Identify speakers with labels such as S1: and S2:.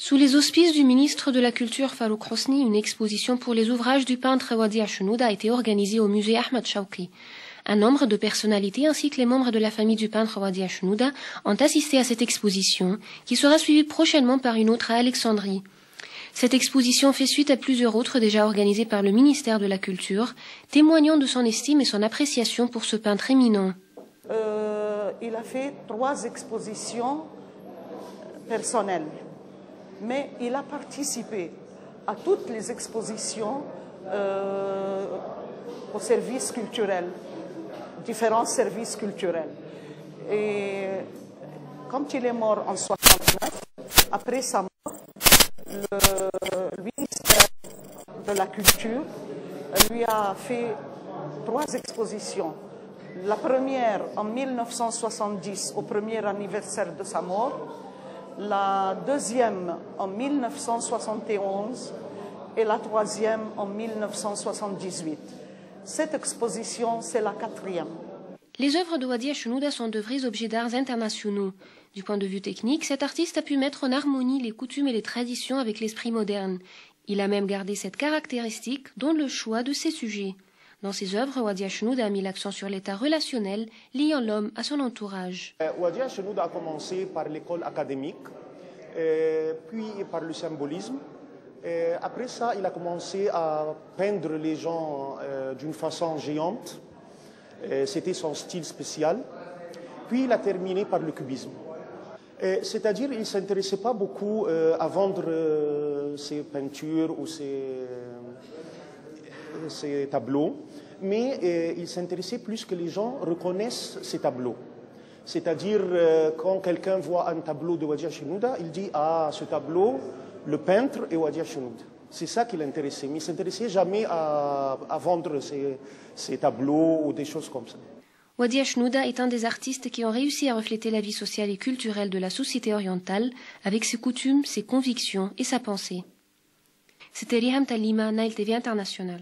S1: Sous les auspices du ministre de la Culture Farouk Hosni, une exposition pour les ouvrages du peintre Wadia Chenouda a été organisée au musée Ahmed Chawki. Un nombre de personnalités ainsi que les membres de la famille du peintre Wadia Chenouda ont assisté à cette exposition, qui sera suivie prochainement par une autre à Alexandrie. Cette exposition fait suite à plusieurs autres déjà organisées par le ministère de la Culture, témoignant de son estime et son appréciation pour ce peintre éminent.
S2: Il a fait 3 expositions personnelles, mais il a participé à toutes les expositions au service culturel, différents services culturels. Et quand il est mort en 1969, après sa mort, le ministère de la Culture lui a fait 3 expositions. La première en 1970, au premier anniversaire de sa mort. La deuxième en 1971 et la troisième en 1978. Cette exposition, c'est la 4e.
S1: Les œuvres de Wadia Chenouda sont de vrais objets d'art internationaux. Du point de vue technique, cet artiste a pu mettre en harmonie les coutumes et les traditions avec l'esprit moderne. Il a même gardé cette caractéristique, dont le choix de ses sujets. Dans ses œuvres, Wadia Chenouda a mis l'accent sur l'état relationnel liant l'homme à son entourage.
S3: Wadia Chenouda a commencé par l'école académique, puis par le symbolisme. Après ça, il a commencé à peindre les gens d'une façon géante. C'était son style spécial. Puis il a terminé par le cubisme. C'est-à-dire qu'il ne s'intéressait pas beaucoup à vendre ses peintures ou ses tableaux, mais il s'intéressait plus que les gens reconnaissent ces tableaux. C'est-à-dire, quand quelqu'un voit un tableau de Wadia Chenouda, il dit « Ah, ce tableau, le peintre est Wadia Chenouda ». C'est ça qui l'intéressait, mais il ne s'intéressait jamais à vendre ces tableaux ou des choses comme ça.
S1: Wadia Chenouda est un des artistes qui ont réussi à refléter la vie sociale et culturelle de la société orientale avec ses coutumes, ses convictions et sa pensée. C'était Riham Talima, Nile TV International.